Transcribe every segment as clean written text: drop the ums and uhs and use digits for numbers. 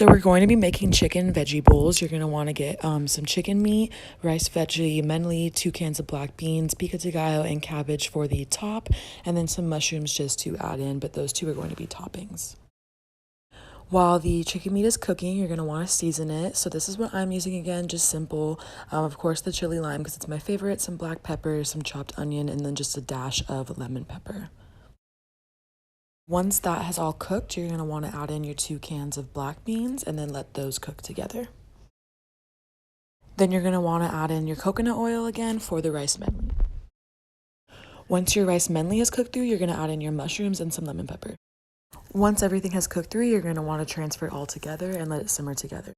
So we're going to be making chicken veggie bowls. You're going to want to get some chicken meat, rice veggie medley, 2 cans of black beans, pico de gallo, and cabbage for the top, and then some mushrooms just to add in, but those two are going to be toppings. While the chicken meat is cooking, you're going to want to season it. So this is what I'm using again, just simple. Of course, the chili lime because it's my favorite, some black pepper, some chopped onion, and then just a dash of lemon pepper. Once that has all cooked, you're going to want to add in your 2 cans of black beans and then let those cook together. Then you're going to want to add in your coconut oil again for the rice medley. Once your rice medley is cooked through, you're going to add in your mushrooms and some lemon pepper. Once everything has cooked through, you're going to want to transfer it all together and let it simmer together.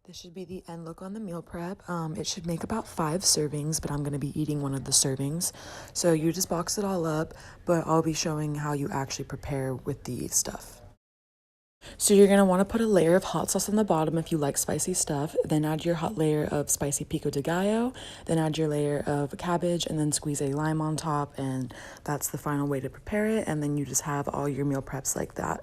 This should be the end look on the meal prep. It should make about 5 servings, but I'm going to be eating one of the servings. So you just box it all up, but I'll be showing how you actually prepare with the stuff. So you're going to want to put a layer of hot sauce on the bottom if you like spicy stuff, then add your hot layer of spicy pico de gallo, then add your layer of cabbage, and then squeeze a lime on top, and that's the final way to prepare it. And then you just have all your meal preps like that